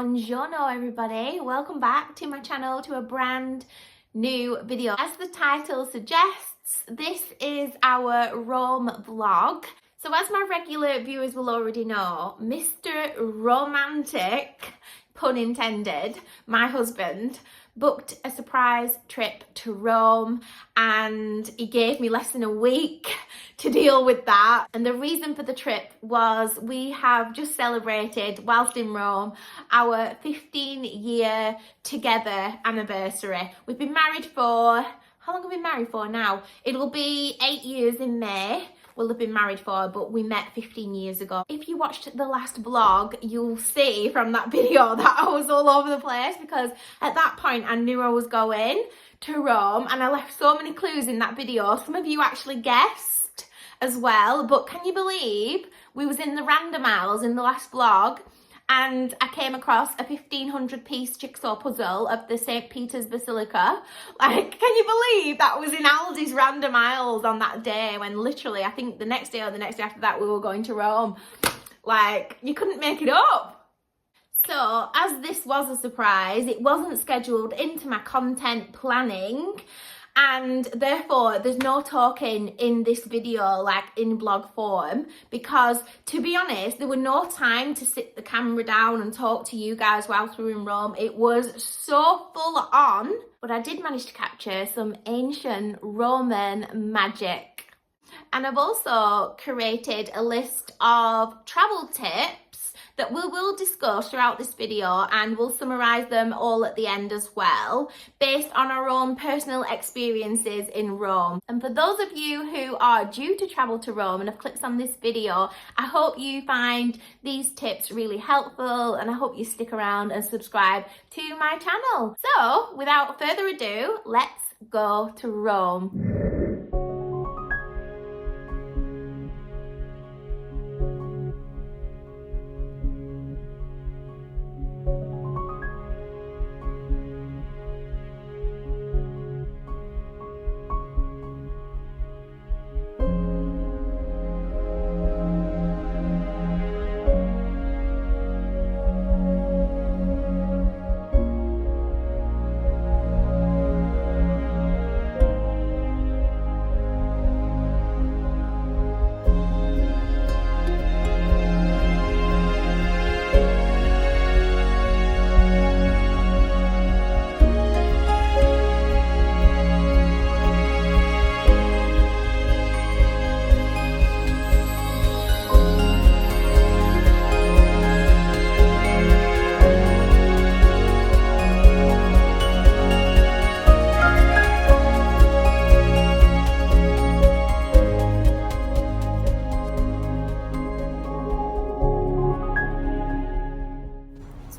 Buongiorno everybody, welcome back to my channel, to a brand new video. As the title suggests, this is our Rome vlog. So as my regular viewers will already know, Mr. Romantic, pun intended, my husband, booked a surprise trip to Rome and he gave me less than a week to deal with that. And the reason for the trip was we have just celebrated, whilst in Rome, our 15-year together anniversary. We've been married for, how long have we been married for now? It'll be 8 years in May. We'll have been married for, but we met 15 years ago. If you watched the last vlog, you'll see from that video that I was all over the place because at that point I knew I was going to Rome and I left so many clues in that video. Some of you actually guessed as well, but can you believe we was in the random aisles in the last vlog and I came across a 1,500 piece jigsaw puzzle of the St. Peter's Basilica. Like, can you believe that was in Aldi's random aisles on that day when literally, I think the next day or the next day after that, we were going to Rome. Like, you couldn't make it up. So, as this was a surprise, it wasn't scheduled into my content planning. And therefore there's no talking in this video like in vlog form because, to be honest, there was no time to sit the camera down and talk to you guys whilst we were in Rome. It was so full on, but I did manage to capture some ancient Roman magic. And I've also created a list of travel tips that we will discuss throughout this video, and we'll summarise them all at the end as well, based on our own personal experiences in Rome. And for those of you who are due to travel to Rome and have clicked on this video, I hope you find these tips really helpful and I hope you stick around and subscribe to my channel. So without further ado, let's go to Rome.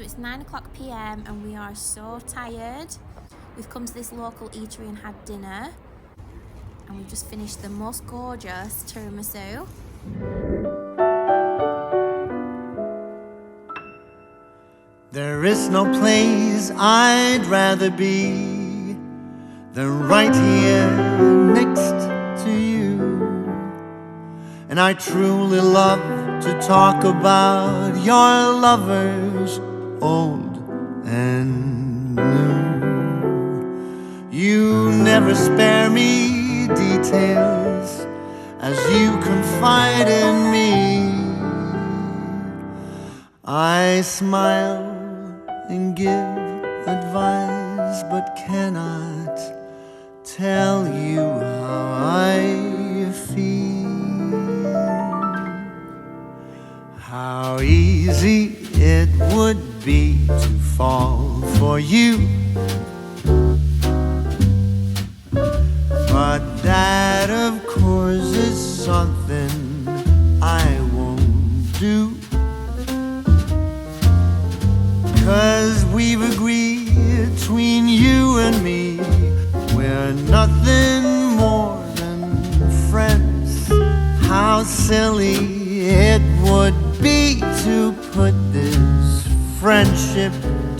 It's 9:00 p.m. and we are so tired. We've come to this local eatery and had dinner, and we've just finished the most gorgeous tiramisu. There is no place I'd rather be than right here next to you. And I truly love to talk about your lovers, old and new. You never spare me details as you confide in me. I smile and give advice, but cannot tell you how I feel. How easy it would be to fall for you, but that of course is something I won't do, 'cause we've agreed between you and me we're nothing more than friends. How silly it would be to put this friendship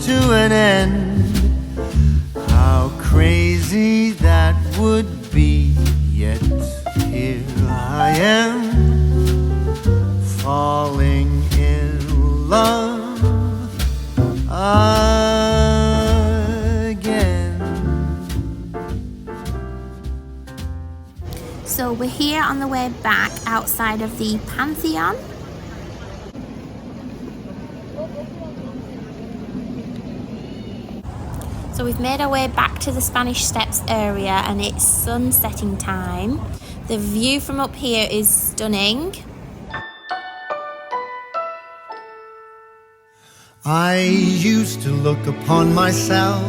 to an end. How crazy that would be, yet here I am, falling in love again. So we're here on the way back outside of the Pantheon. So we've made our way back to the Spanish Steps area and it's sunsetting time. The view from up here is stunning. I used to look upon myself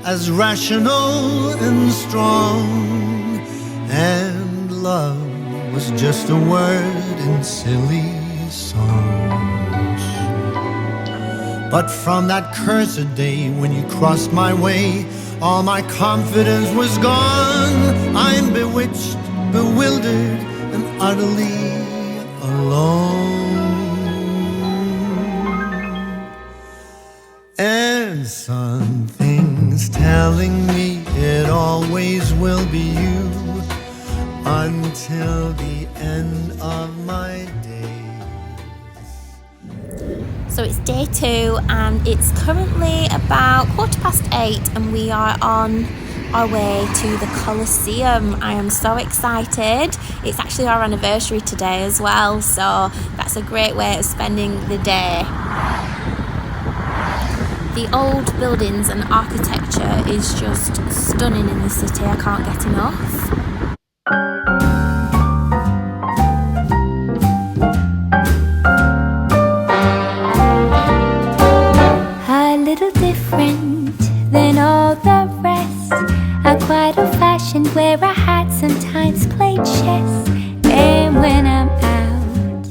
as rational and strong, and love was just a word in silly songs. But from that cursed day when you crossed my way, all my confidence was gone. I'm bewitched, bewildered, and utterly alone. And something's telling me it always will be you until the end of my days. So it's day 2 and it's currently about 8:15 and we are on our way to the Coliseum. I am so excited. It's actually our anniversary today as well, so that's a great way of spending the day. The old buildings and architecture is just stunning in the city. I can't get enough. A little different than all the rest. I'm quite old-fashioned where I had sometimes played chess. And when I'm out,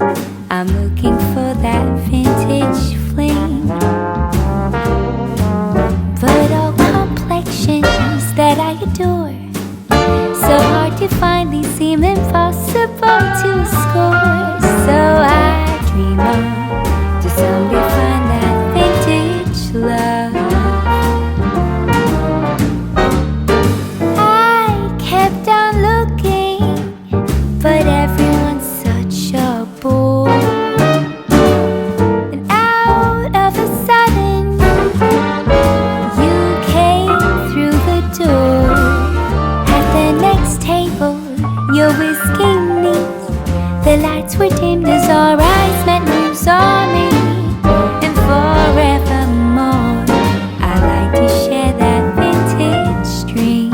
I'm looking for that vintage fling. But all complexions that I adore, so hard to find, these seem impossible to score. So I dream on to someday find that vintage love. I kept on looking, but everyone's such a bore. And out of a sudden, you came through the door. At the next table, your whiskey neat. The lights were dimmed as our eyes met and you saw me. And forevermore, I like to share that vintage dream.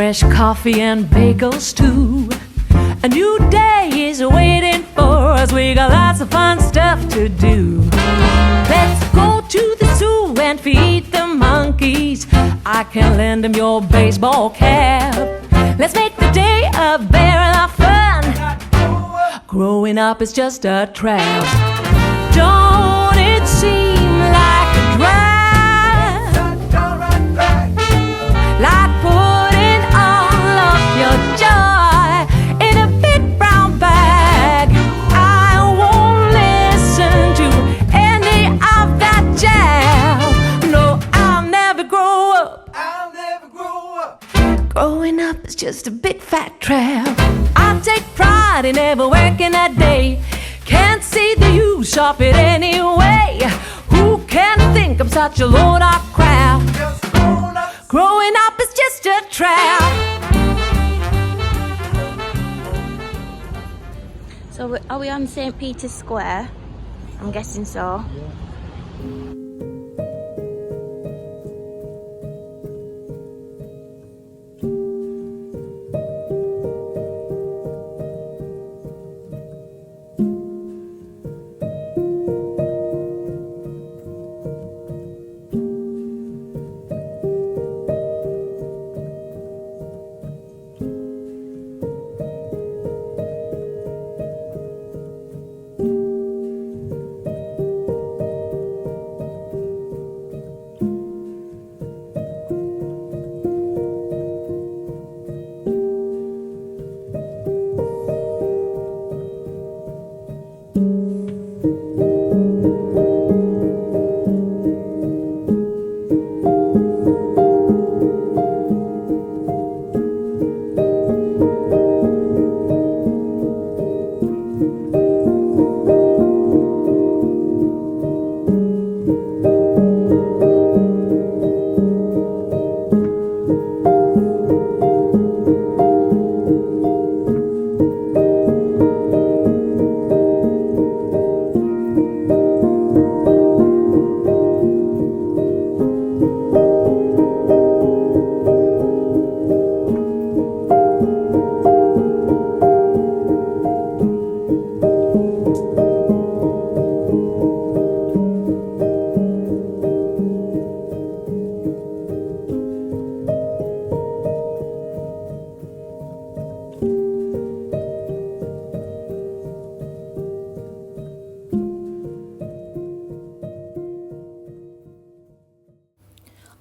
fresh coffee and bagels too. A new day is waiting for us. We got lots of fun stuff to do. Let's go to the zoo and feed the monkeys. I can lend them your baseball cap. Let's make the day a barrel of fun. Growing up is just a trap. Don't it seem like a drag? Like putting all of your joy in a big brown bag. I won't listen to any of that jazz. No, I'll never grow up. I'll never grow up. Growing up is just a big fat trap. I take pride in never working a day. Can't see the use of it anyway. Who can think I'm such a load of crap? Growing up is just a trap. So are we on St. Peter's Square? I'm guessing so.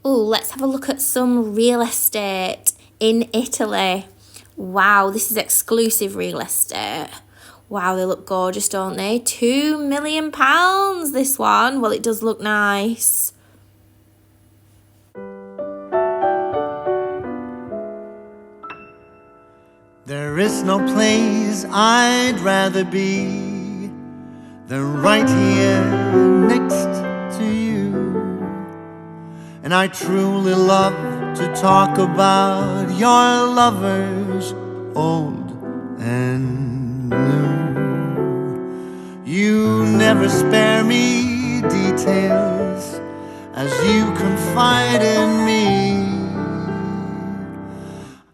Oh, let's have a look at some real estate in Italy. Wow, this is exclusive real estate. Wow, they look gorgeous, don't they? £2 million, this one. Well, it does look nice. There is no place I'd rather be than right here next to you. And I truly love to talk about your lovers, old and new. You never spare me details as you confide in me.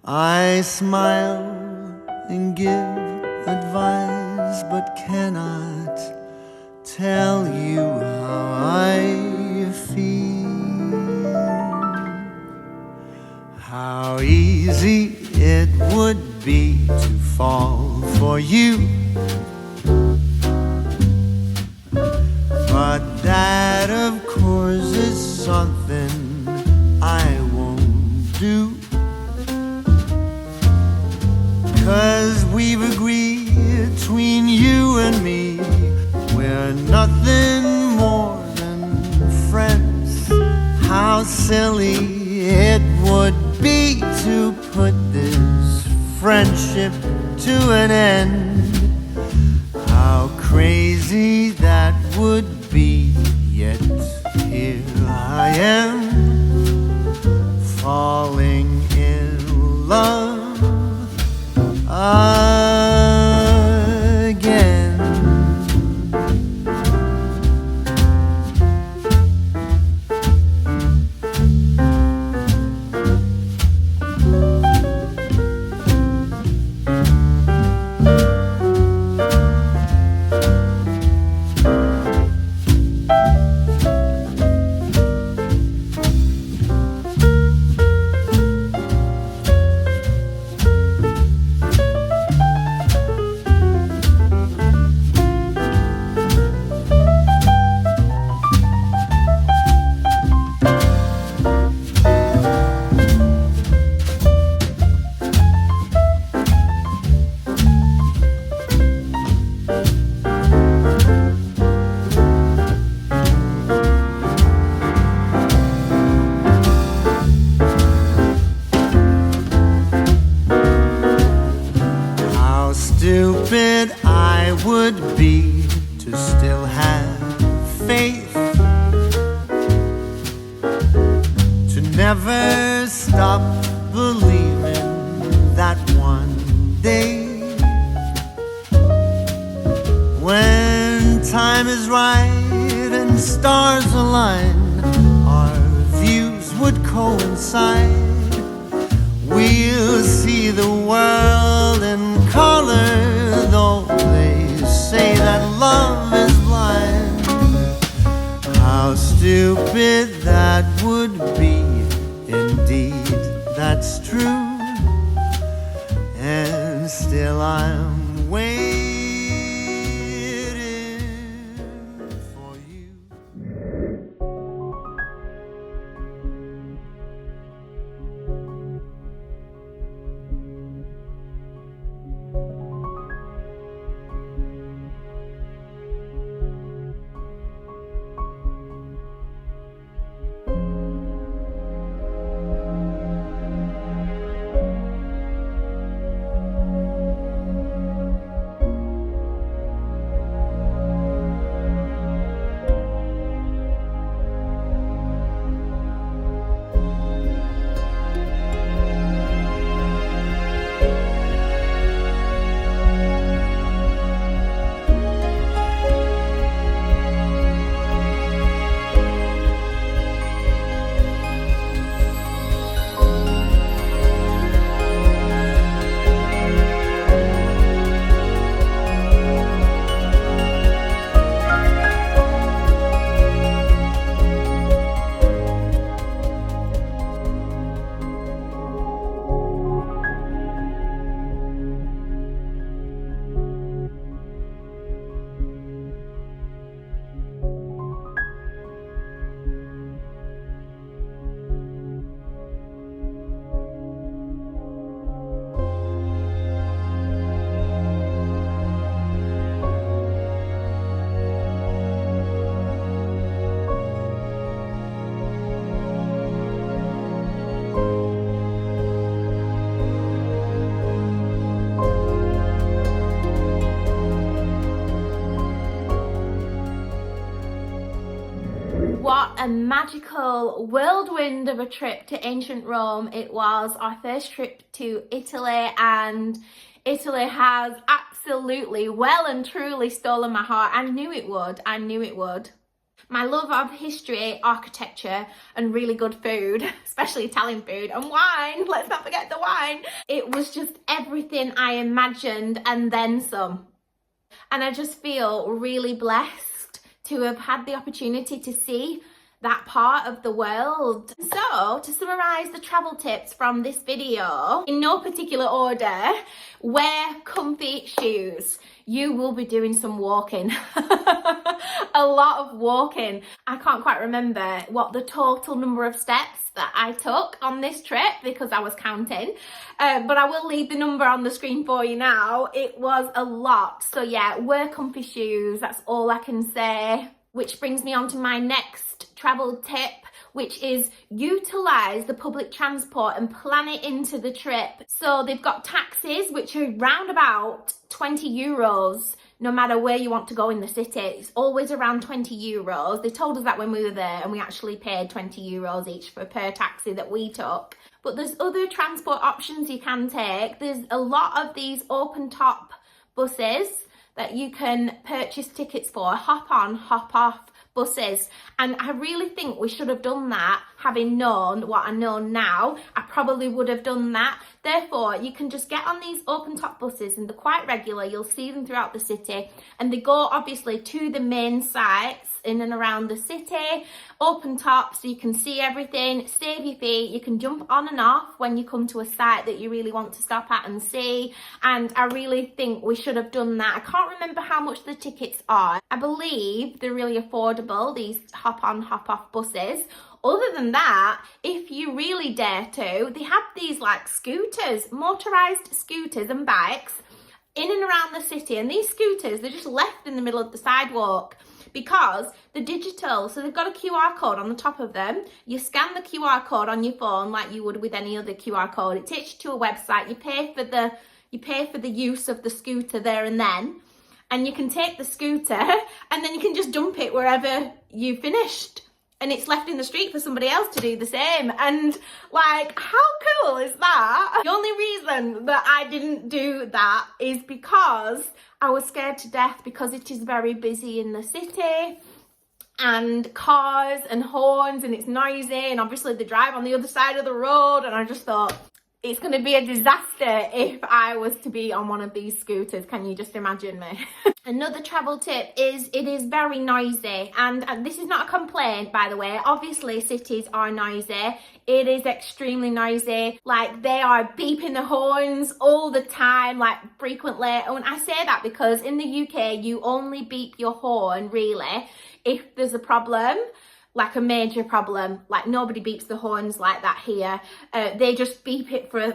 I smile and give advice, but cannot tell you how I feel. How easy it would be to fall for you, but that of course is something I won't do. 'Cause we've agreed between you and me, we're nothing more than friends. How silly it would be to put this friendship to an end. How crazy that would be, yet here I am, falling in love again. stupid I would be to still have faith, to never stop believing that one day, when time is right and stars align, our views would coincide. We'll see the world in color, though they say that love is blind. How stupid that would be, indeed, that's true. And still I'm waiting for you. What a magical whirlwind of a trip to ancient Rome it was. Our first trip to Italy, and Italy has absolutely well and truly stolen my heart. I knew it would. I knew it would. My love of history, architecture and really good food, especially Italian food, and wine, let's not forget the wine. It was just everything I imagined and then some. And I just feel really blessed to have had the opportunity to see that part of the world. So, to summarise the travel tips from this video, in no particular order, wear comfy shoes. You will be doing some walking. A lot of walking. I can't quite remember what the total number of steps that I took on this trip because I was counting, but I will leave the number on the screen for you now. It was a lot. So yeah, wear comfy shoes, that's all I can say. Which brings me on to my next travel tip, which is utilise the public transport and plan it into the trip. So they've got taxis, which are round about 20 euros, no matter where you want to go in the city. It's always around 20 euros. They told us that when we were there, and we actually paid 20 euros each per taxi that we took. But there's other transport options you can take. There's a lot of these open top buses that you can purchase tickets for, hop on, hop off buses. And I really think we should have done that. Having known what I know now, I probably would have done that. Therefore, you can just get on these open top buses, and they're quite regular. You'll see them throughout the city, and they go obviously to the main sites in and around the city. Open top, so you can see everything, save your feet. You can jump on and off when you come to a site that you really want to stop at and see. And I really think we should have done that. I can't remember how much the tickets are. I believe they're really affordable, these hop on, hop off buses. Other than that, if you really dare to, they have these like scooters, motorised scooters and bikes in and around the city. And these scooters, they're just left in the middle of the sidewalk because they're digital. So they've got a QR code on the top of them. You scan the QR code on your phone like you would with any other QR code. It takes you to a website. You pay for the you pay for the use of the scooter there and then, and you can take the scooter and then you can just dump it wherever you finished, and it's left in the street for somebody else to do the same. And like, how cool is that? The only reason that I didn't do that is because I was scared to death, because it is very busy in the city, and cars and horns, and it's noisy, and obviously they drive on the other side of the road, and I just thought, it's going to be a disaster if I was to be on one of these scooters. Can you just imagine me? Another travel tip is it is very noisy, and this is not a complaint, by the way. Obviously cities are noisy. It is extremely noisy. Like, they are beeping the horns all the time, like frequently. And I say that because in the UK you only beep your horn really if there's a problem, like a major problem. Like, nobody beeps the horns like that here. They just beep it for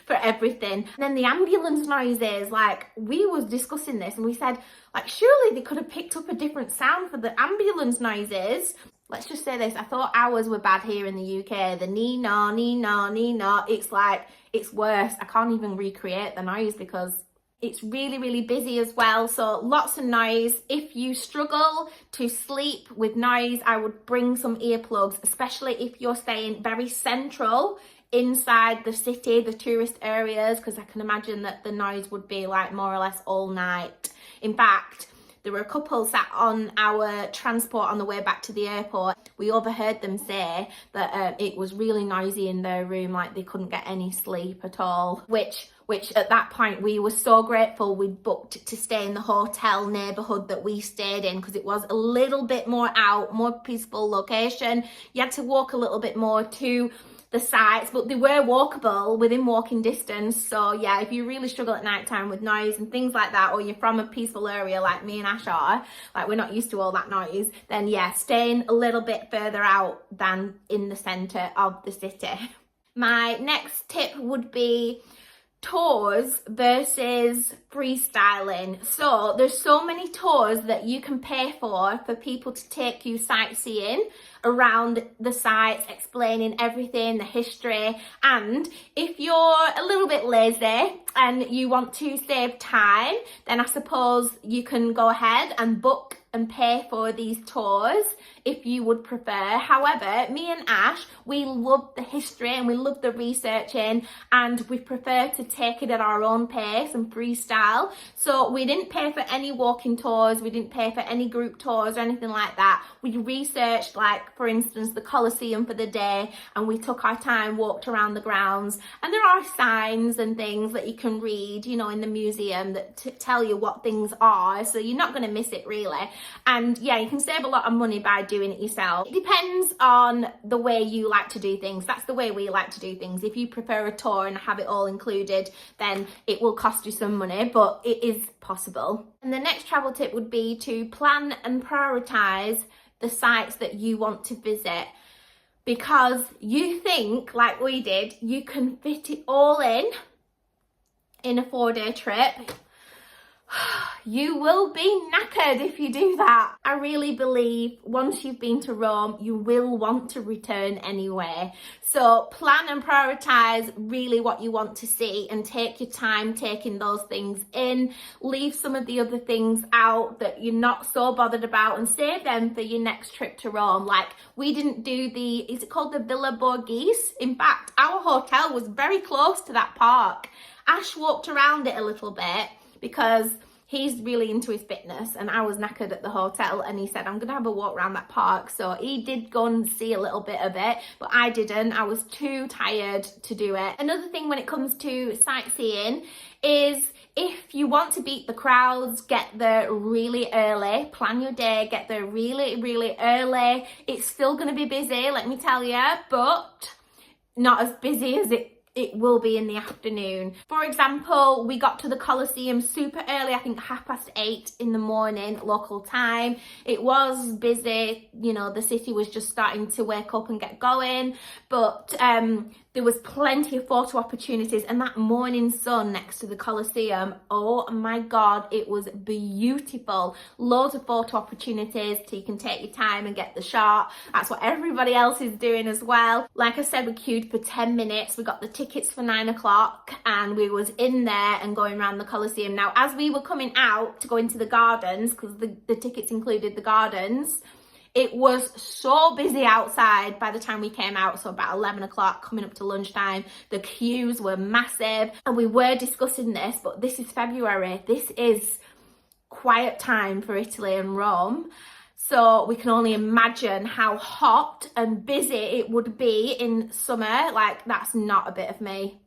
for everything. And then the ambulance noises, like, we was discussing this and we said, like, surely they could have picked up a different sound for the ambulance noises. Let's just say this, I thought ours were bad here in the UK. The nee-naw, nee-naw, nee-naw. It's like, it's worse. I can't even recreate the noise because it's really, really busy as well, so lots of noise. If you struggle to sleep with noise, I would bring some earplugs, especially if you're staying very central inside the city, the tourist areas, because I can imagine that the noise would be like more or less all night. In fact, there were a couple sat on our transport on the way back to the airport. We overheard them say that it was really noisy in their room, like they couldn't get any sleep at all, which at that point we were so grateful we'd booked to stay in the hotel neighbourhood that we stayed in, because it was a little bit more out, more peaceful location. You had to walk a little bit more to the sites, but they were walkable within walking distance. So yeah, if you really struggle at night time with noise and things like that, or you're from a peaceful area like me and Ash are, like we're not used to all that noise, then yeah, staying a little bit further out than in the centre of the city. My next tip would be tours versus freestyling. So there's so many tours that you can pay for people to take you sightseeing around the sites, explaining everything, the history. And if you're a little bit lazy and you want to save time, then I suppose you can go ahead and book and pay for these tours if you would prefer. However, me and Ash, we love the history and we love the researching, and we prefer to take it at our own pace and freestyle. So we didn't pay for any walking tours, we didn't pay for any group tours or anything like that. We researched, like, for instance, the Coliseum for the day, and we took our time, walked around the grounds, and there are signs and things that you can read, you know, in the museum that tell you what things are, so you're not going to miss it really. And yeah, you can save a lot of money by doing it yourself. It depends on the way you like to do things. That's the way we like to do things. If you prefer a tour and have it all included, then it will cost you some money, but it is possible. And the next travel tip would be to plan and prioritize the sites that you want to visit, because you think, like we did, you can fit it all in a 4-day trip. You will be knackered if you do that. I really believe once you've been to Rome, you will want to return anyway. So plan and prioritize really what you want to see, and take your time taking those things in. Leave some of the other things out that you're not so bothered about, and save them for your next trip to Rome. Like, we didn't do is it called the Villa Borghese? In fact, our hotel was very close to that park. Ash walked around it a little bit because he's really into his fitness, and I was knackered at the hotel, and he said, I'm gonna have a walk around that park. So he did go and see a little bit of it, but I didn't. I was too tired to do it. Another thing when it comes to sightseeing is, if you want to beat the crowds, get there really early. Plan your day, get there really, really early. It's still gonna be busy, let me tell you, but not as busy as it will be in the afternoon. For example, we got to the Coliseum super early, I think 8:30 in the morning local time. It was busy, you know, the city was just starting to wake up and get going, but There was plenty of photo opportunities, and that morning sun next to the Coliseum, oh my God, it was beautiful. Loads of photo opportunities so you can take your time and get the shot. That's what everybody else is doing as well. Like I said, we queued for 10 minutes. We got the tickets for 9 o'clock and we was in there and going around the Coliseum. Now, as we were coming out to go into the gardens, because the tickets included the gardens, it was so busy outside by the time we came out, so about 11 o'clock coming up to lunchtime. The queues were massive, and we were discussing this, but this is February. This is quiet time for Italy and Rome. So we can only imagine how hot and busy it would be in summer. Like, that's not a bit of me.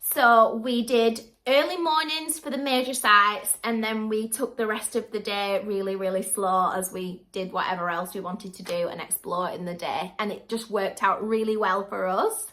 So we did early mornings for the major sites, and then we took the rest of the day really, really slow as we did whatever else we wanted to do and explore in the day. And it just worked out really well for us.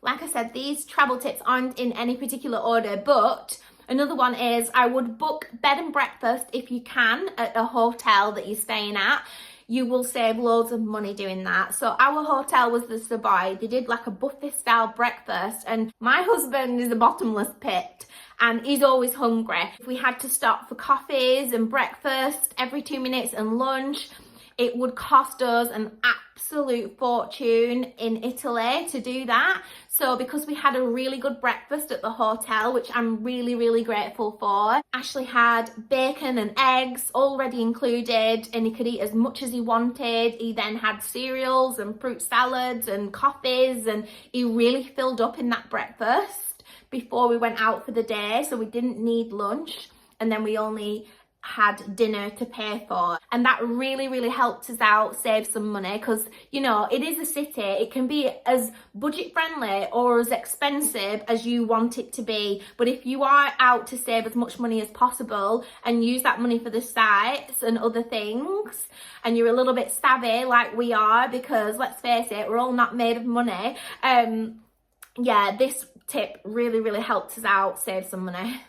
Like I said, these travel tips aren't in any particular order, but another one is I would book bed and breakfast if you can at a hotel that you're staying at. You will save loads of money doing that. So our hotel was the Savoy. They did like a buffet style breakfast, and my husband is a bottomless pit and he's always hungry. If we had to stop for coffees and breakfast every 2 minutes and lunch, it would cost us an absolute fortune in Italy to do that. So because we had a really good breakfast at the hotel, which I'm really, really grateful for, Ashley had bacon and eggs already included, and he could eat as much as he wanted. He then had cereals and fruit salads and coffees, and he really filled up in that breakfast before we went out for the day. So we didn't need lunch, and then we only had dinner to pay for, and that really, really helped us out save some money, because you know, it is a city. It can be as budget friendly or as expensive as you want it to be, but if you are out to save as much money as possible and use that money for the sites and other things, and you're a little bit savvy like we are, because let's face it, we're all not made of money, yeah, this tip really, really helped us out save some money.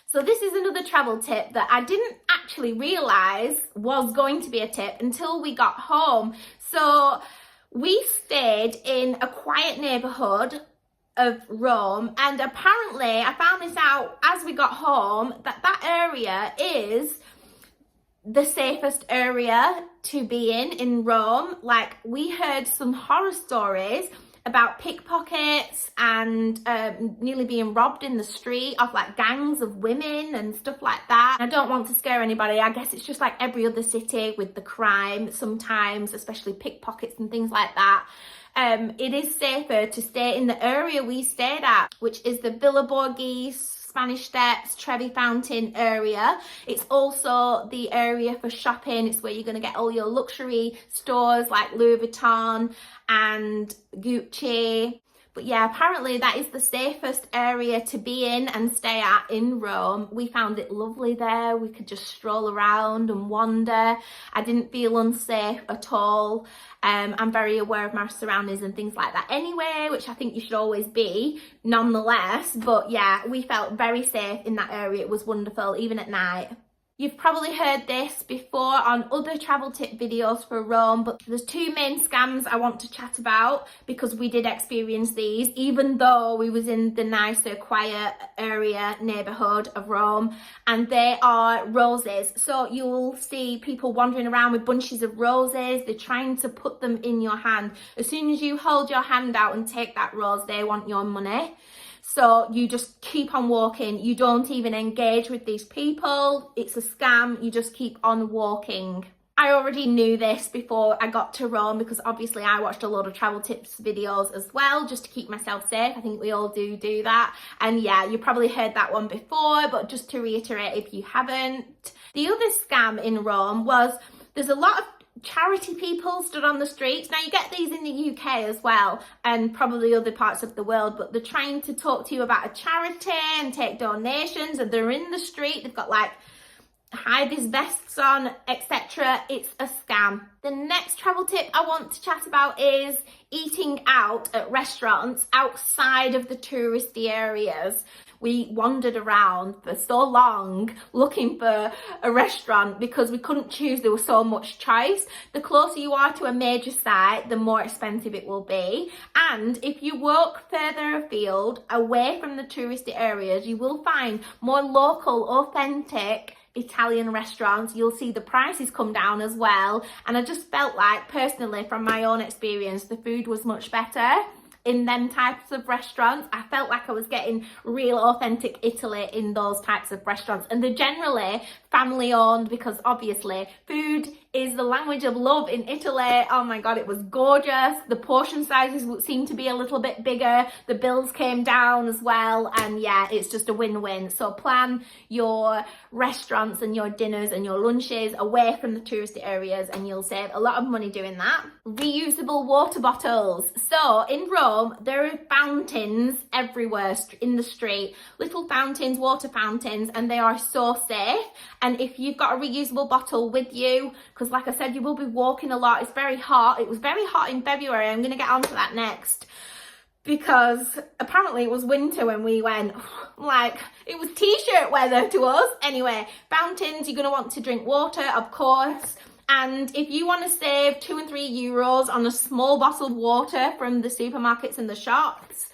So this is another travel tip that I didn't actually realise was going to be a tip until we got home. So we stayed in a quiet neighbourhood of Rome, and apparently I found this out as we got home, that area is the safest area to be in Rome. Like, we heard some horror stories about pickpockets and nearly being robbed in the street of like gangs of women and stuff like that. I don't want to scare anybody. I guess it's just like every other city with the crime sometimes, especially pickpockets and things like that. It is safer to stay in the area we stayed at, which is the Villa Borghese, Spanish Steps, Trevi Fountain area. It's also the area for shopping. It's where you're going to get all your luxury stores like Louis Vuitton and Gucci. But yeah, apparently that is the safest area to be in and stay at in Rome. We found it lovely there. We could just stroll around and wander. I didn't feel unsafe at all. I'm very aware of my surroundings and things like that anyway, which I think you should always be nonetheless. But yeah, we felt very safe in that area. It was wonderful, even at night. You've probably heard this before on other travel tip videos for Rome, but there's two main scams I want to chat about because we did experience these, even though we was in the nicer, quiet area neighbourhood of Rome, and they are roses. So you'll see people wandering around with bunches of roses. They're trying to put them in your hand. As soon as you hold your hand out and take that rose, they want your money. So you just keep on walking. You don't even engage with these people. It's a scam. You just keep on walking. I already knew this before I got to Rome because obviously I watched a lot of travel tips videos as well, just to keep myself safe. I think we all do that. And yeah, you probably heard that one before, but just to reiterate if you haven't. The other scam in Rome was there's a lot of charity people stood on the streets. Now you get these in the UK as well, and probably other parts of the world, but they're trying to talk to you about a charity and take donations, and they're in the street. They've got like high-vis vests on, etc. It's a scam. The next travel tip I want to chat about is eating out at restaurants outside of the touristy areas. We wandered around for so long looking for a restaurant because we couldn't choose. There was so much choice. The closer you are to a major site, the more expensive it will be. And if you walk further afield, away from the touristy areas, you will find more local, authentic Italian restaurants. You'll see the prices come down as well. And I just felt like, personally, from my own experience, the food was much better in them types of restaurants. I felt like I was getting real authentic Italy in those types of restaurants, and they're generally family owned because obviously food is the language of love in Italy. Oh my god, it was gorgeous. The portion sizes would seem to be a little bit bigger. The bills came down as well, and yeah, it's just a win-win. So plan your restaurants and your dinners and your lunches away from the touristy areas and you'll save a lot of money doing that. Reusable water bottles. So in Rome, there are fountains everywhere in the street, little fountains, water fountains, and they are so safe. And if you've got a reusable bottle with you, because like I said, you will be walking a lot, it's very hot. It was very hot in February. I'm going to get onto that next, because apparently it was winter when we went. Like, it was t-shirt weather to us. Anyway, fountains, you're going to want to drink water, of course. And if you want to save €2 and €3 on a small bottle of water from the supermarkets and the shops,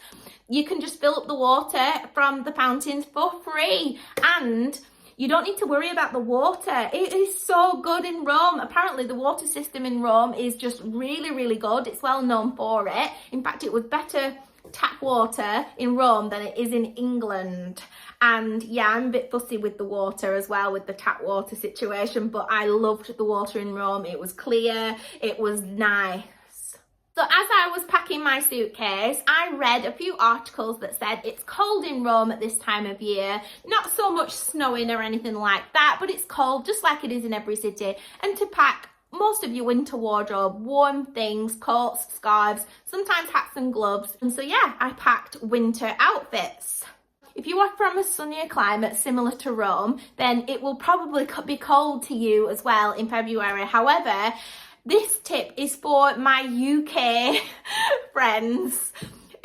you can just fill up the water from the fountains for free. And you don't need to worry about the water. It is so good in Rome. Apparently the water system in Rome is just really, really good. It's well known for it. In fact, it was better tap water in Rome than it is in England. And yeah, I'm a bit fussy with the water as well, with the tap water situation, but I loved the water in Rome. It was clear, it was nice. So as I was packing my suitcase, I read a few articles that said it's cold in Rome at this time of year. Not so much snowing or anything like that, but it's cold just like it is in every city. And to pack most of your winter wardrobe, warm things, coats, scarves, sometimes hats and gloves. And so yeah, I packed winter outfits. If you are from a sunnier climate similar to Rome, then it will probably be cold to you as well in February. However, this tip is for my UK friends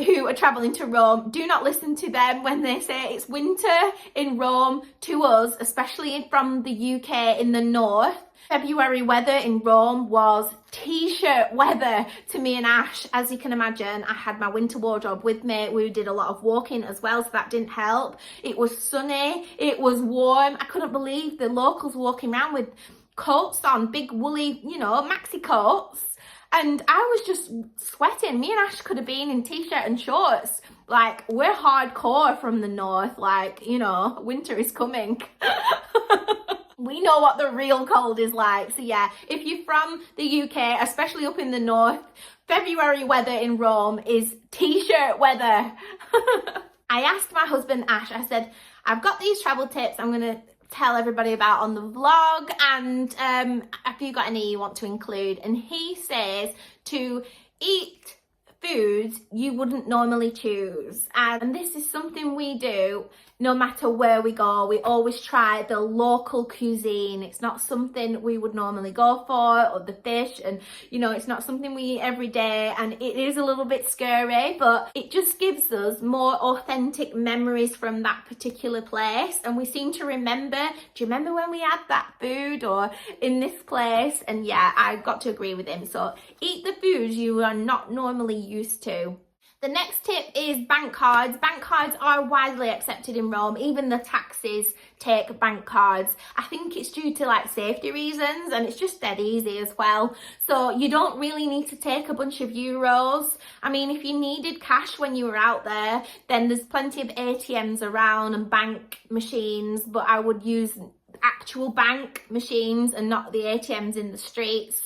who are travelling to Rome. Do not listen to them when they say it's winter in Rome. To us, especially from the UK in the north, February weather in Rome was t-shirt weather to me and Ash. As you can imagine, I had my winter wardrobe with me. We did a lot of walking as well, so that didn't help. It was sunny, it was warm. I couldn't believe the locals walking around with coats on, big woolly, you know, maxi coats. And I was just sweating. Me and Ash could have been in t-shirt and shorts. Like, we're hardcore from the north. Like, you know, winter is coming. We know what the real cold is like. So yeah, if you're from the UK, especially up in the north, February weather in Rome is t-shirt weather. I asked my husband Ash, I said, I've got these travel tips I'm going to tell everybody about on the vlog, and have you got any you want to include? And he says to eat foods you wouldn't normally choose, and this is something we do no matter where we go. We always try the local cuisine. It's not something we would normally go for, or the fish, and you know, it's not something we eat every day, and it is a little bit scary, but it just gives us more authentic memories from that particular place, and we seem to remember, do you remember when we had that food or in this place? And yeah, I got to agree with him. So eat the foods you are not normally used to. The next tip is bank cards. Bank cards are widely accepted in Rome. Even the taxis take bank cards. I think it's due to like safety reasons, and it's just dead easy as well. So you don't really need to take a bunch of euros. I mean, if you needed cash when you were out there, then there's plenty of ATMs around and bank machines, but I would use actual bank machines and not the ATMs in the streets,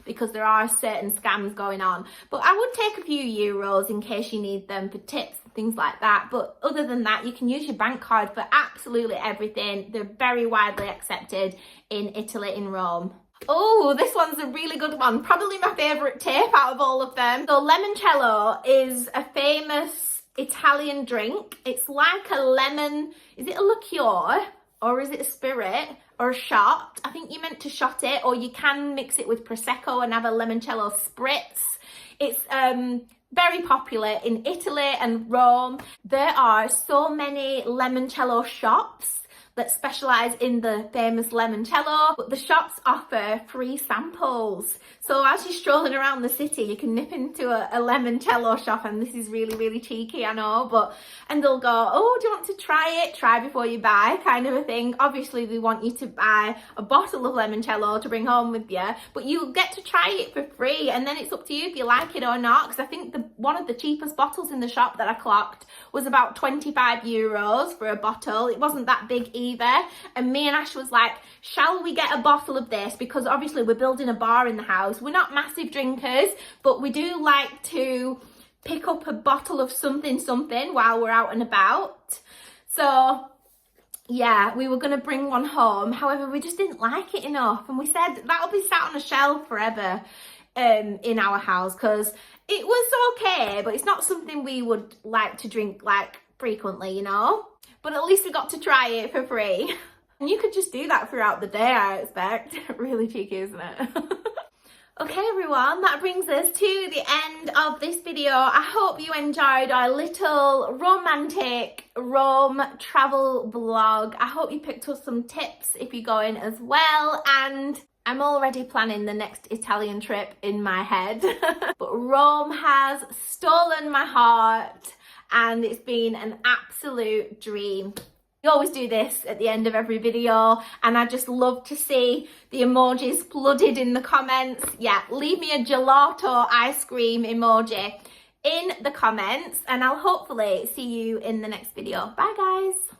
because there are certain scams going on. But I would take a few euros in case you need them for tips and things like that. But other than that, you can use your bank card for absolutely everything. They're very widely accepted in Italy, in Rome. Oh, this one's a really good one. Probably my favourite tip out of all of them. So limoncello is a famous Italian drink. It's like a lemon, is it a liqueur? or is it a spirit or a shot? I think you're meant to shot it, or you can mix it with Prosecco and have a limoncello spritz. It's very popular in Italy and Rome. There are so many limoncello shops that specialise in the famous limoncello, but the shops offer free samples. So as you're strolling around the city, you can nip into a limoncello shop, and this is really, really cheeky, I know, and they'll go, oh, do you want to try it? Try before you buy, kind of a thing. Obviously, they want you to buy a bottle of limoncello to bring home with you, but you'll get to try it for free, and then it's up to you if you like it or not, because I think one of the cheapest bottles in the shop that I clocked was about 25 euros for a bottle. It wasn't that big either, and me and Ash was like, shall we get a bottle of this, because obviously we're building a bar in the house. We're not massive drinkers, but we do like to pick up a bottle of something while we're out and about. So yeah, we were going to bring one home, however we just didn't like it enough, and we said that'll be sat on a shelf forever in our house, because it was okay, but it's not something we would like to drink like frequently, you know. But at least we got to try it for free. And you could just do that throughout the day, I expect. Really cheeky, isn't it? Okay everyone, that brings us to the end of this video. I hope you enjoyed our little romantic Rome travel vlog. I hope you picked up some tips if you're going as well, and I'm already planning the next Italian trip in my head. But Rome has stolen my heart, and it's been an absolute dream. We always do this at the end of every video, and I just love to see the emojis flooded in the comments. Yeah, leave me a gelato ice cream emoji in the comments, and I'll hopefully see you in the next video. Bye guys.